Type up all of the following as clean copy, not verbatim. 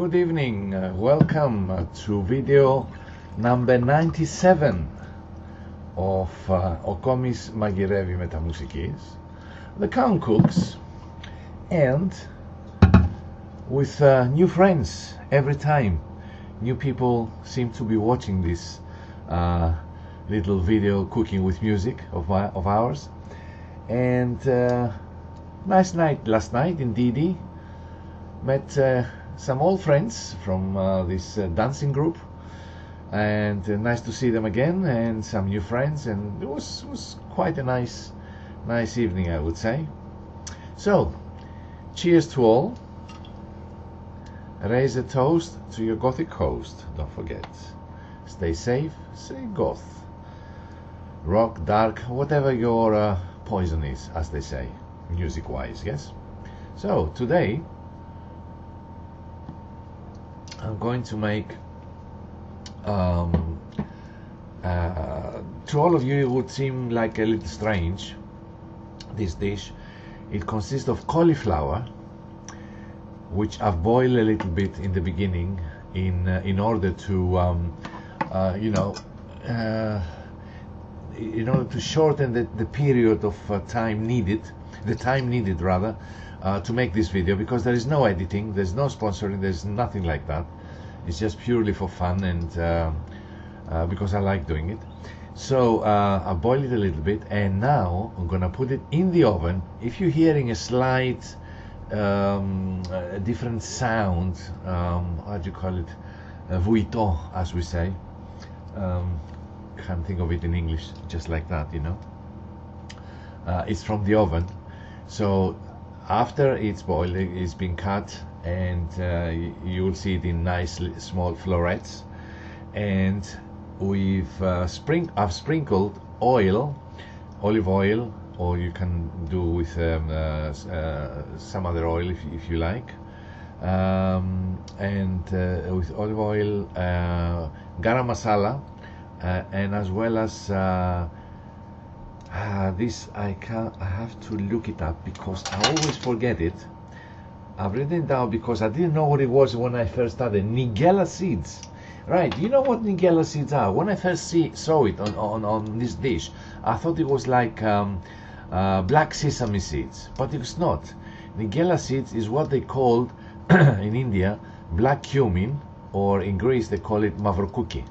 Good evening, welcome to video number 97 of Ο Κόμις μαγειρεύει με τα μουσικής, The Count Cooks, and with new friends every time. New people seem to be watching this little video cooking with music of ours. And nice night last night in Didi. Met some old friends from this dancing group, and nice to see them again, and some new friends, and it was quite a nice evening, I would say. So cheers to all. Raise a toast to your gothic host. Don't forget, stay safe, stay goth, rock, dark, whatever your poison is, as they say, music wise. Yes. So today I'm going to make, to all of you it would seem like a little strange, this dish. It consists of cauliflower, which I've boiled a little bit in the beginning in order to in order to shorten the period of time needed, to make this video, because there is no editing, there's no sponsoring, there's nothing like that. It's just purely for fun, and because I like doing it. So I boiled it a little bit, and now I'm gonna put it in the oven. If you're hearing a slight different sound, how do you call it, vuito, as we say, can't think of it in English, just like that, you know. It's from the oven. So after it's boiled, it's been cut, and you will see it in nice small florets, and I've sprinkled olive oil, or you can do with some other oil if you like, and with olive oil, garam masala, and as well as this, I have to look it up because I always forget it. I've written it down because I didn't know what it was when I first started. Nigella seeds. Right, you know what Nigella seeds are? When I first saw it on this dish, I thought it was like black sesame seeds, but it's not. Nigella seeds is what they called in India black cumin, or in Greece they call it mavrokuki.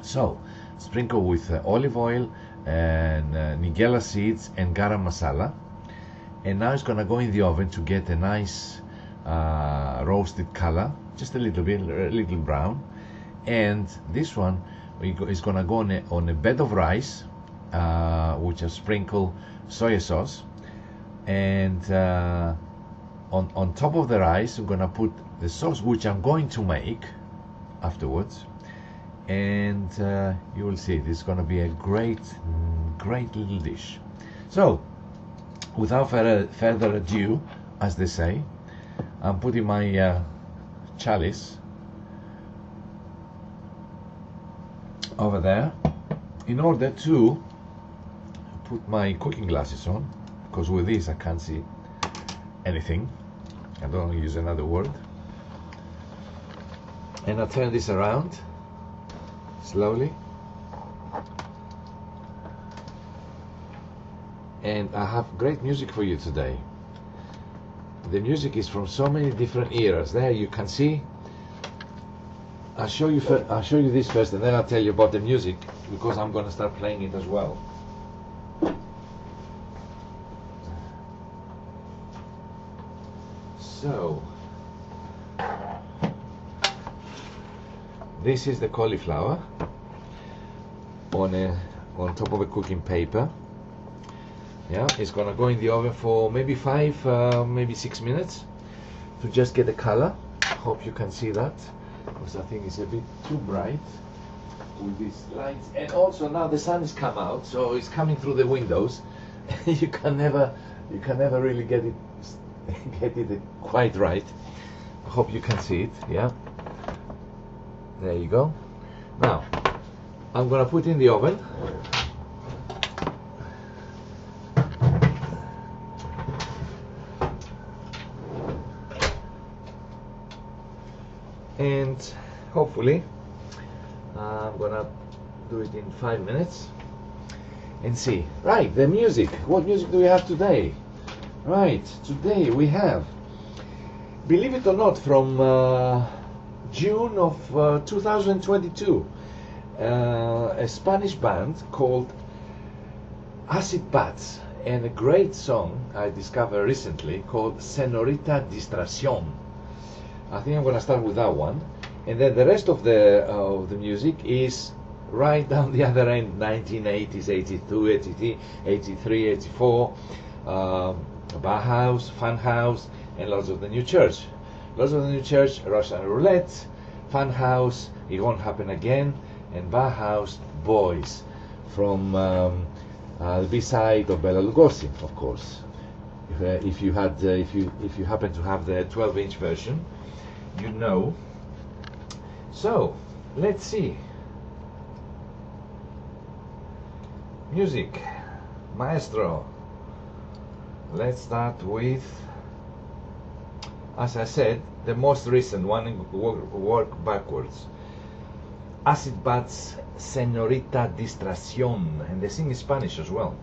So sprinkle with olive oil and Nigella seeds and garam masala, and now it's gonna go in the oven to get a nice roasted color, just a little bit, a little brown. And this one is gonna go on a bed of rice, which I sprinkle soy sauce, and on top of the rice I'm gonna put the sauce, which I'm going to make afterwards, and you will see it's gonna be a great little dish. So without further ado, as they say, I'm putting my chalice over there in order to put my cooking glasses on, because with this I can't see anything. I don't want to use another word. And I turn this around slowly, and I have great music for you today. The music is from so many different eras. There you can see. I'll show you this first, and then I'll tell you about the music, because I'm going to start playing it as well. So this is the cauliflower on top of a cooking paper. Yeah, it's gonna go in the oven for maybe 5, maybe 6 minutes to just get the color. Hope you can see that, because I think it's a bit too bright with these lights. And also now the sun has come out, so it's coming through the windows. you can never really get it quite right. I hope you can see it. Yeah, there you go. Now I'm gonna put in the oven. and hopefully I'm gonna do it in 5 minutes and see. Right, the music. What music do we have today? Right, today we have, believe it or not, from June of 2022, a Spanish band called Acid Bats, and a great song I discovered recently called Señorita Distracción. I think I'm gonna start with that one, and then the rest of the music is right down the other end, 1980s, 82, 83, 83, 84, Bauhaus, Funhouse, and lots of the New Church. Lots of the New Church, Russian Roulette, Funhouse, It Won't Happen Again, and Bauhaus, Boys, from the B-side of Bela Lugosi, of course. If you happen to have the 12-inch version, you know. So let's see. Music, maestro. Let's start with, as I said, the most recent one, and work backwards. Acid Bats, Señorita Distracción, and they sing in Spanish as well.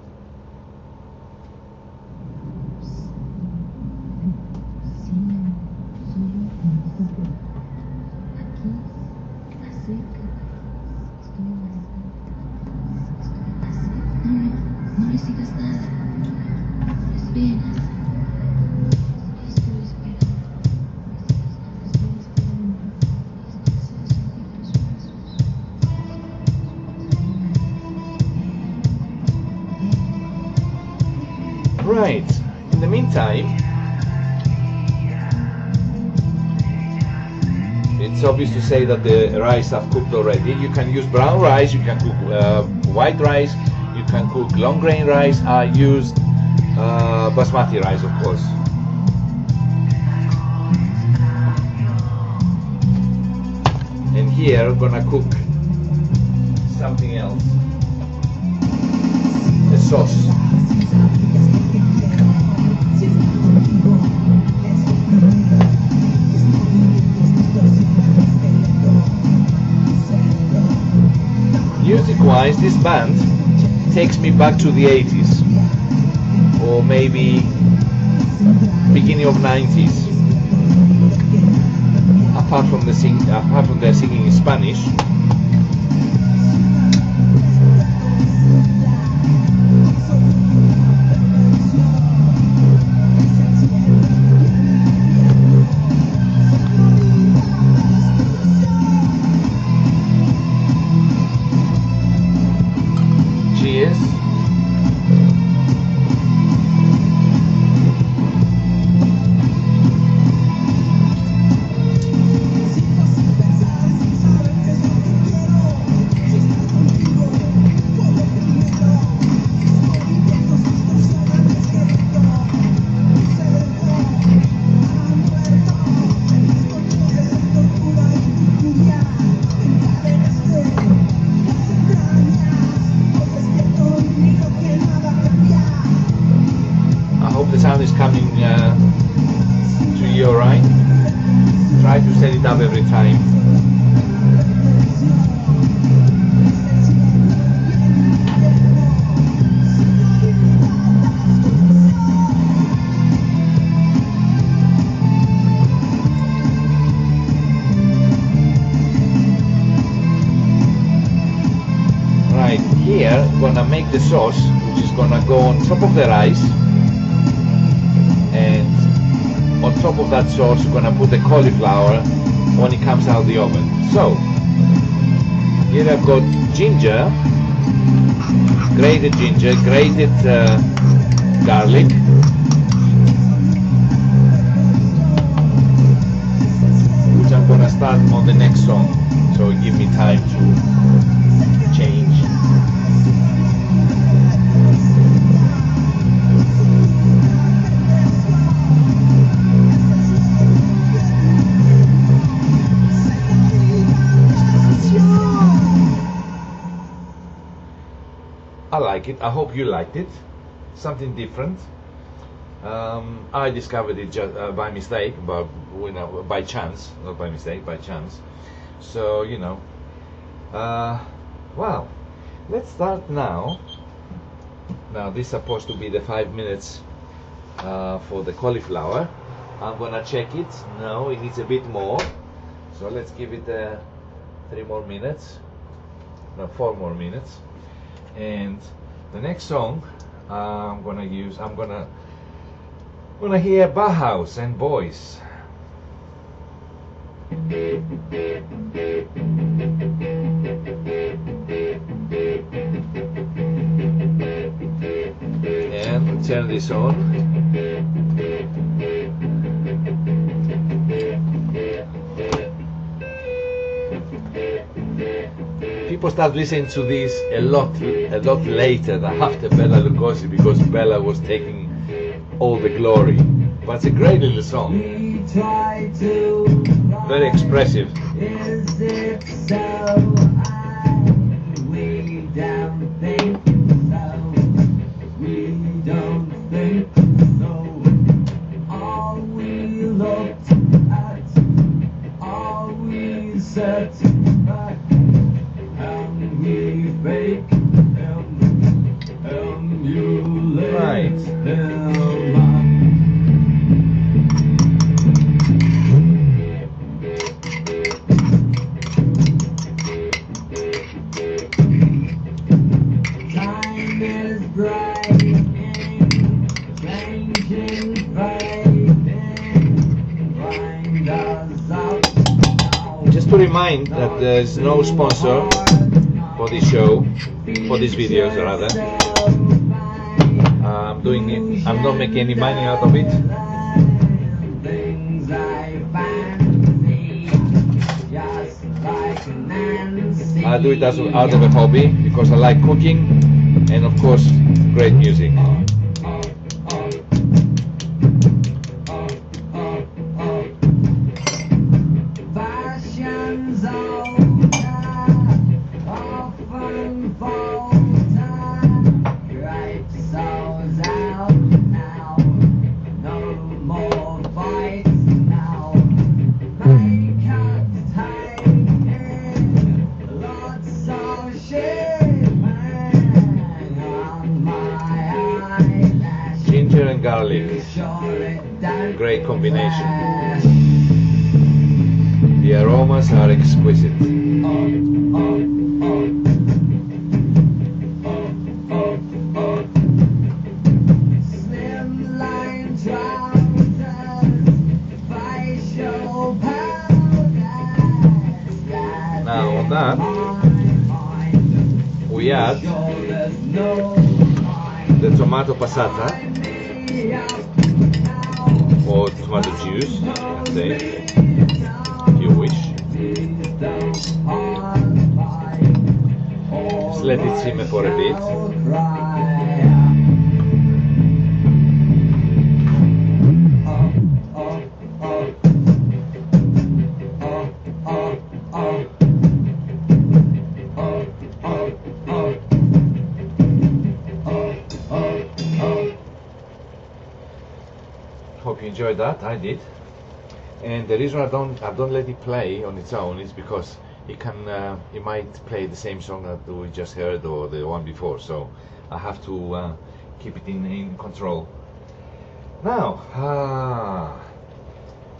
Right, in the meantime, it's obvious to say that the rice have cooked already. You can use brown rice, you can cook white rice, you can cook long grain rice. I used basmati rice, of course. And here I'm gonna cook something else, a sauce. Music-wise, this band takes me back to the 80s, or maybe beginning of 90s. Apart from their singing in Spanish. Is coming to you alright. Try to set it up every time. Right, here I'm gonna make the sauce, which is gonna go on top of the rice. And on top of that sauce, we're gonna put the cauliflower when it comes out of the oven. So here I've got ginger, grated garlic, which I'm gonna start on the next song, so it give me time to change. I like it. I hope you liked it. Something different. I discovered it just by mistake, but by chance, not by mistake, by chance. So well, let's start now. Now this is supposed to be the 5 minutes for the cauliflower. I'm gonna check it. No, it needs a bit more. So let's give it 3 more minutes. No, 4 more minutes. And the next song I'm gonna hear Bauhaus and Boys. And turn this on. People start listening to this a lot later than after Bela Lugosi, because Bela was taking all the glory. But it's a great little song. Very expressive. Is it so? We don't think so. We don't think so. All we looked at, all we said, and we fake and you Right. Just to remind that there is no sponsor for this show, for these videos rather. I'm not making any money out of it. I do it out of a hobby because I like cooking and of course great music. Ginger and garlic, great combination. The aromas are exquisite. Now on that we add the tomato passata or tomato juice, you can say, if you wish. Just let it simmer for a bit. Hope you enjoyed that. I did. And the reason I don't let it play on its own is because it might play the same song that we just heard or the one before. So I have to keep it in control. Now,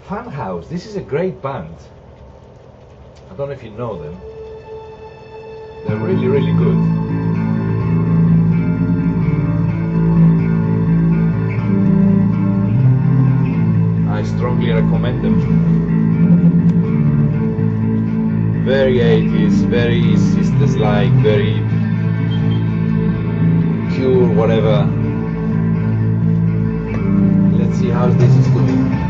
Funhouse. This is a great band. I don't know if you know them. They're really, really good. I strongly recommend them. Very 80s, very sisters-like, very pure, whatever. Let's see how this is doing.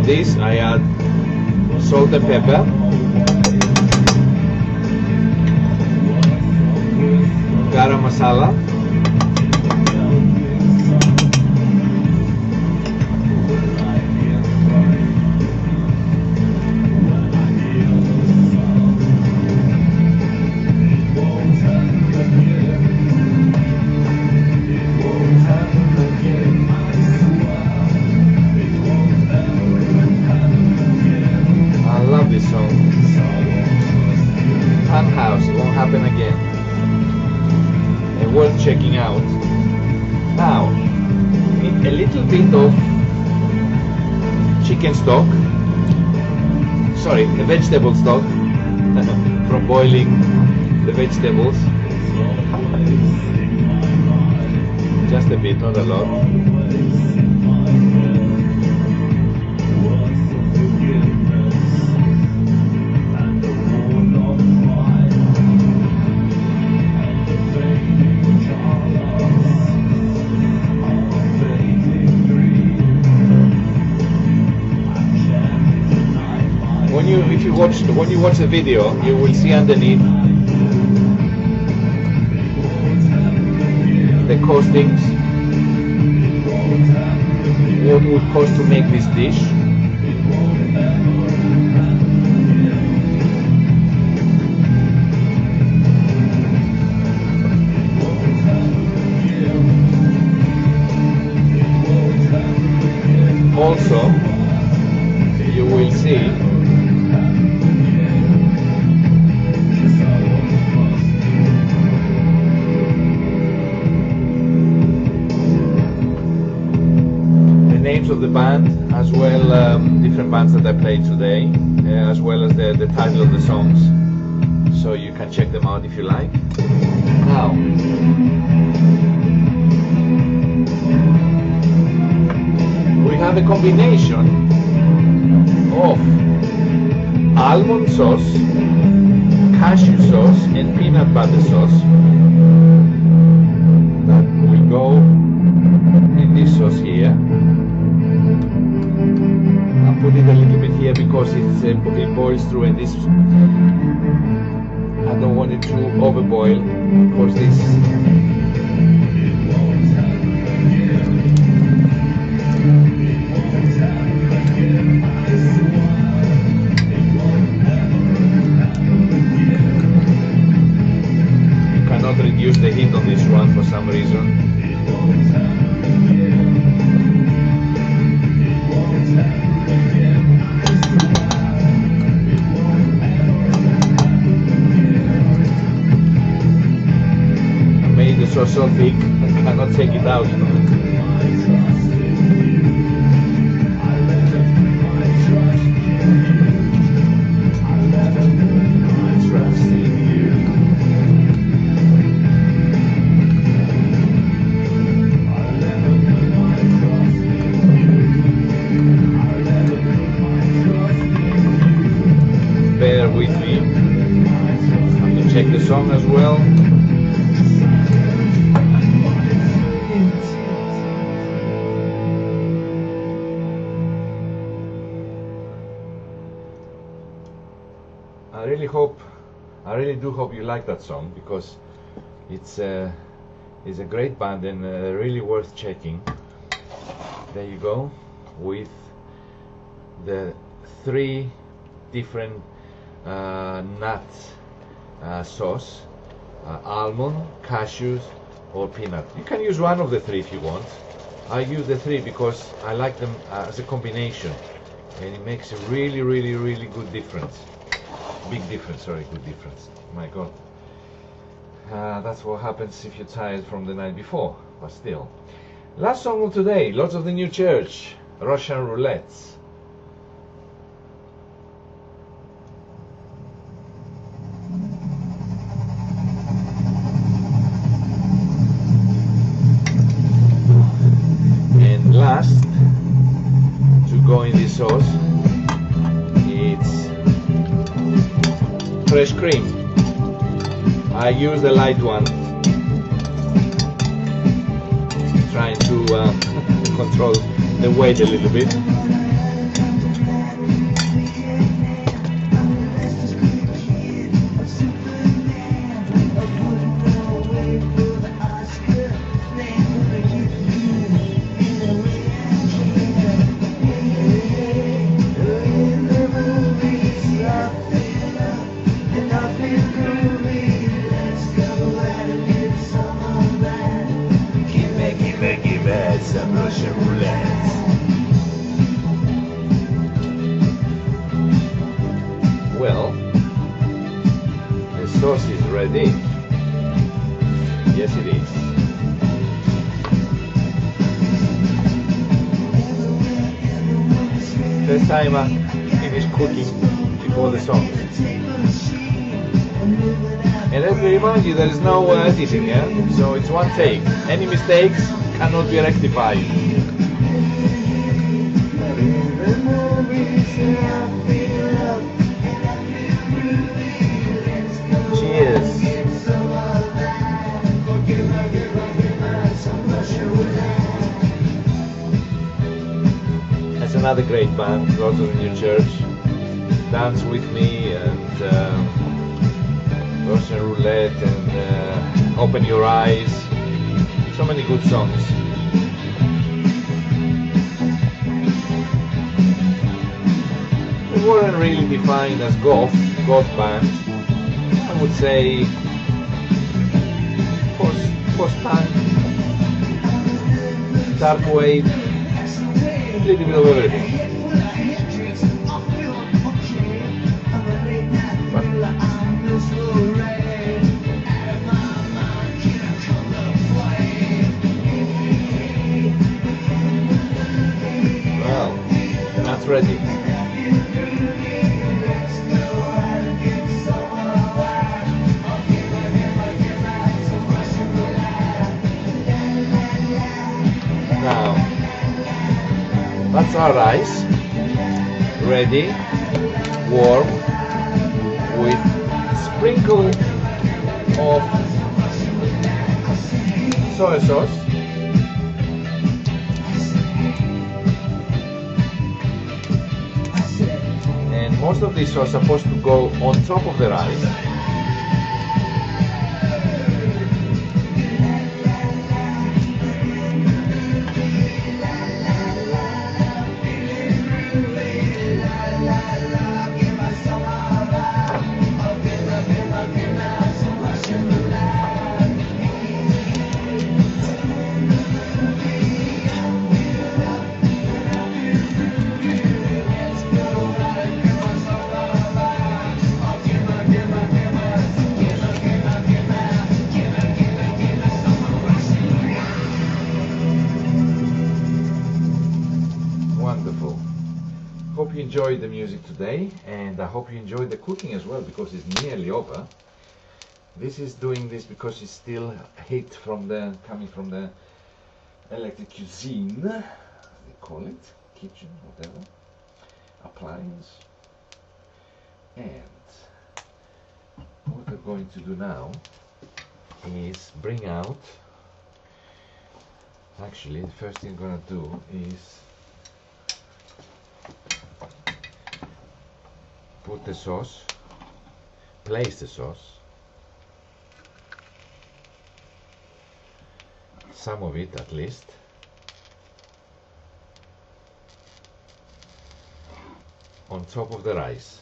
This I add salt and pepper, garam masala, house, it won't happen again. And worth checking out. Now, need a little bit of chicken stock, sorry, a vegetable stock from boiling the vegetables. Just a bit, not a lot. When you watch the video, you will see underneath the costings, what it would cost to make this dish. Also, you will see of the band, as well different bands that I played today, as well as the title of the songs, so you can check them out if you like. Now, we have a combination of almond sauce, cashew sauce and peanut butter sauce that will go in this sauce here. Put it a little bit here because it boils through, and this I don't want it to overboil because this you cannot reduce the heat on this one for some reason. So thick, I cannot take it out. Bear with me. I have to check the song as well. I really do hope you like that song, because it's a great band and really worth checking. There you go, with the 3 different nuts sauce, almond, cashews or peanut. You can use one of the 3 if you want. I use the 3 because I like them as a combination, and it makes a really good difference. Big difference, sorry, good difference. My God. That's what happens if you're tired from the night before, but still. Last song of today, Lords of the New Church, Russian Roulettes. And last, to go in this sauce, it's fresh cream. I use the light one, trying to control the weight a little bit. and some Russian roulette. Well, the sauce is ready. Yes, it is. First time I finish cooking before the song. And let me remind you, there is no editing, yeah? So it's one take. Any mistakes cannot be rectified. Cheers. That's another great band, go to the new church, dance with me, and Russian roulette, and open your eyes. So many good songs. They weren't really defined as goth band. I would say post-punk, dark wave, a little bit of everything. Well, that's ready. Now, that's our rice, ready, warm, with sprinkle of soy sauce, and most of this sauce is supposed to go on top of the rice. Wonderful. Hope you enjoyed the music today, and I hope you enjoyed the cooking as well, because it's nearly over. This is doing this because it's still heat from the coming from the electric cuisine, they call it, kitchen, whatever, appliance. And what we're going to do now is bring out, actually the first thing I'm going to do is put the sauce, place the sauce, some of it at least, on top of the rice.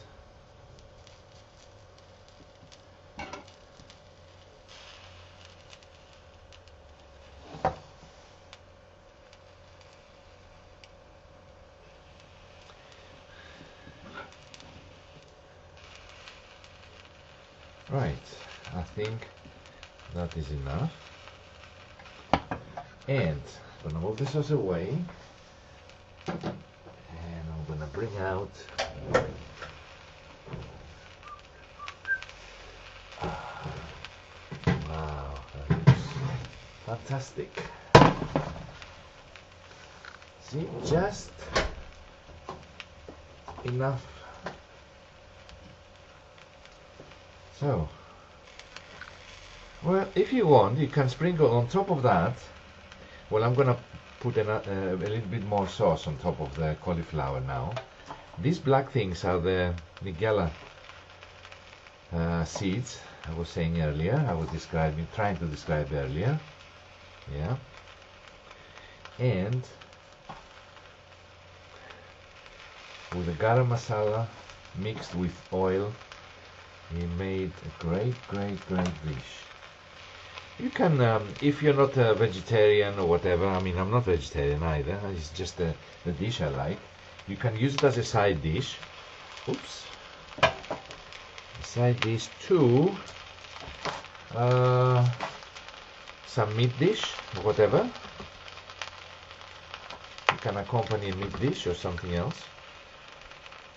Right, I think that is enough. And I'm gonna move the sauce away, and I'm gonna bring out wow, that looks fantastic. See, just enough. So, well, if you want, you can sprinkle on top of that. Well, I'm gonna put a little bit more sauce on top of the cauliflower now. These black things are the Nigella seeds I was saying earlier. I was trying to describe earlier. Yeah. And with the Garam Masala mixed with oil, he made a great dish. You can, if you're not a vegetarian or whatever, I mean, I'm not vegetarian either, it's just the dish I like. You can use it as a side dish. Oops. A side dish to some meat dish or whatever. You can accompany a meat dish or something else,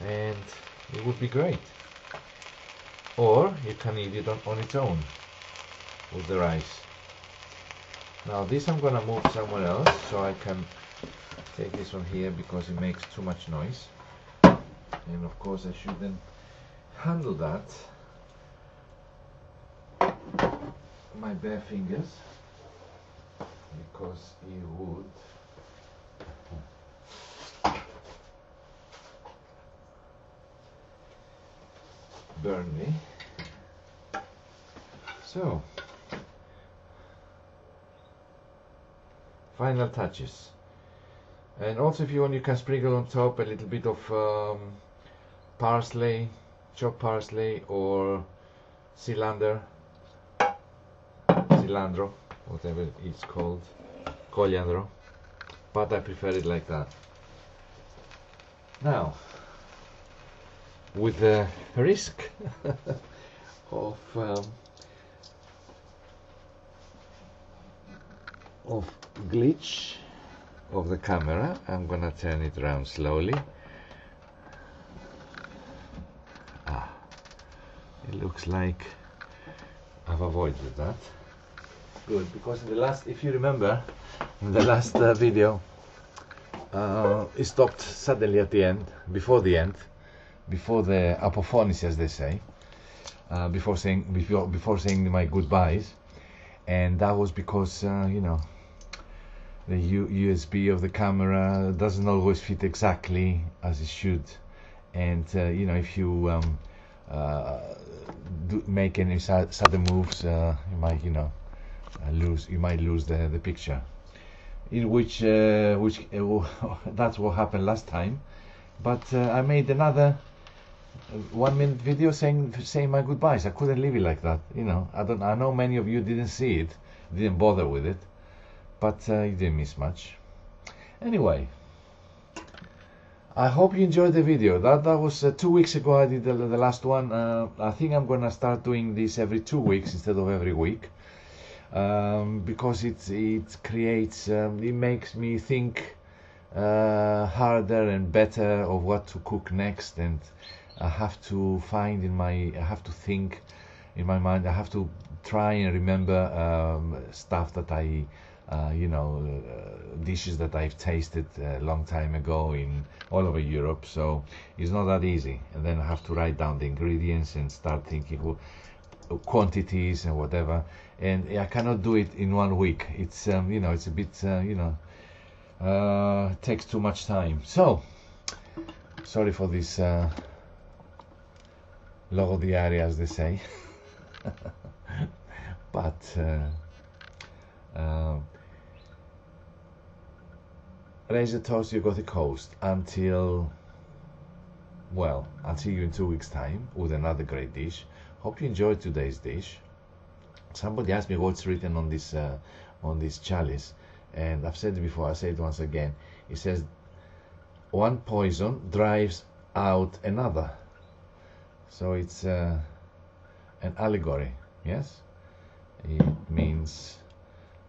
and it would be great. Or you can eat it on its own with the rice. Now this I'm gonna move somewhere else so I can take this one here because it makes too much noise, and of course I shouldn't handle that my bare fingers because it would burn me. So, final touches. And also if you want, you can sprinkle on top a little bit of parsley, chopped parsley, or cilantro, whatever it's called, coriander, but I prefer it like that. Now, with the risk of glitch of the camera, I'm gonna turn it around slowly. It looks like I've avoided that. Good, because in the last, if you remember, in the last video, it stopped suddenly at the end, before the apophonics, as they say, before saying my goodbyes, and that was because you know, the USB of the camera doesn't always fit exactly as it should, and you know, if you make any sudden moves, you might, you know, lose the picture. In which that's what happened last time. But I made another 1 minute video saying my goodbyes. I couldn't leave it like that, you know. I know many of you didn't see it, didn't bother with it, but you didn't miss much. Anyway, I hope you enjoyed the video. That was 2 weeks ago. I did the last one. I think I'm gonna start doing this every 2 weeks instead of every week, because it creates, it makes me think harder and better of what to cook next, and I have to think in my mind. I have to try and remember stuff that I you know, dishes that I've tasted a long time ago in all over Europe, so it's not that easy. And then I have to write down the ingredients and start thinking quantities and whatever, and I cannot do it in 1 week. It's you know, it's a bit you know, takes too much time. So sorry for this logo diaria, as they say. But raise a toast to your Gothic host until, well, I'll see you in 2 weeks time with another great dish. Hope you enjoyed today's dish. Somebody asked me what's written on this chalice, and I've said it before, I say it once again. It says one poison drives out another, so it's an allegory. Yes, it means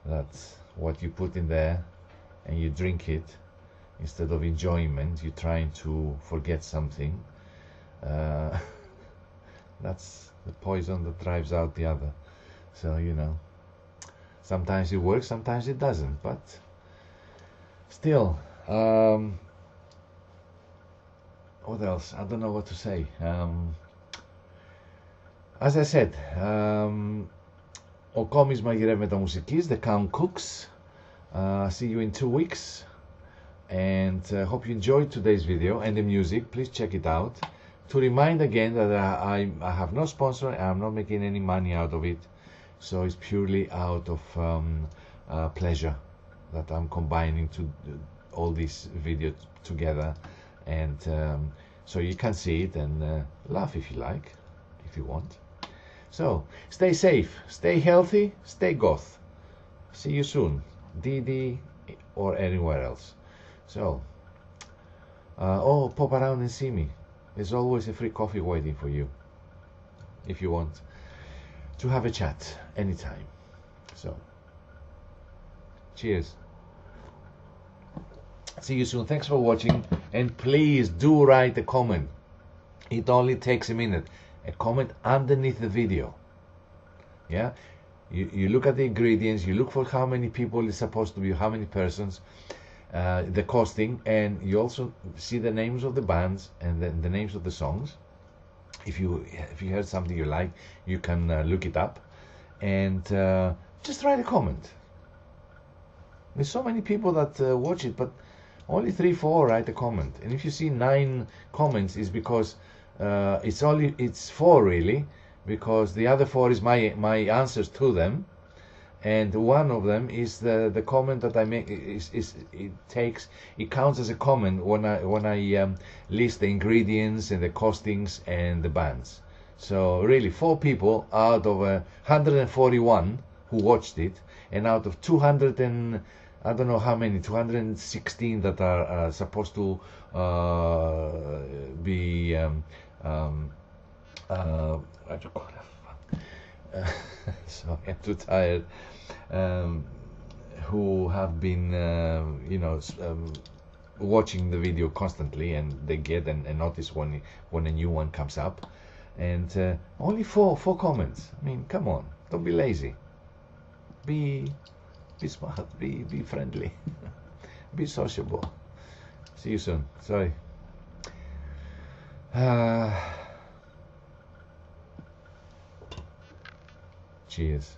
that what you put in there and you drink it, instead of enjoyment, you're trying to forget something. That's the poison that drives out the other. So, you know, sometimes it works, sometimes it doesn't, but still, what else? I don't know what to say. As I said, ο Κόμις μαγειρεύει μουσικής, the Count Cooks. See you in 2 weeks, and hope you enjoyed today's video and the music. Please check it out. To remind again that I have no sponsor, I'm not making any money out of it, so it's purely out of pleasure that I'm combining all these videos together, and so you can see it and laugh if you like, if you want. So stay safe, stay healthy, stay goth. See you soon, DD or anywhere else. So oh, pop around and see me. There's always a free coffee waiting for you if you want to have a chat anytime. So cheers, see you soon. Thanks for watching, and please do write a comment. It only takes a minute. A comment underneath the video. Yeah, you look at the ingredients, you look for how many people it's supposed to be, how many persons, the costing, and you also see the names of the bands and the names of the songs. If you heard something you like, you can look it up, and just write a comment. There's so many people that watch it, but only 3-4 write a comment. And if you see 9 comments, is because it's 4 really, because the other 4 is my answers to them, and one of them is the comment that I make. It counts as a comment when I list the ingredients and the costings and the bands. So really 4 people out of 141 who watched it, and out of 200 and I don't know how many, 216 that are supposed to be what do you call it? So I'm too tired. Who have been watching the video constantly, and they get and notice when a new one comes up, and only 4 comments. I mean, come on, don't be lazy. Be smart. Be friendly. Be sociable. See you soon. Sorry. Cheers.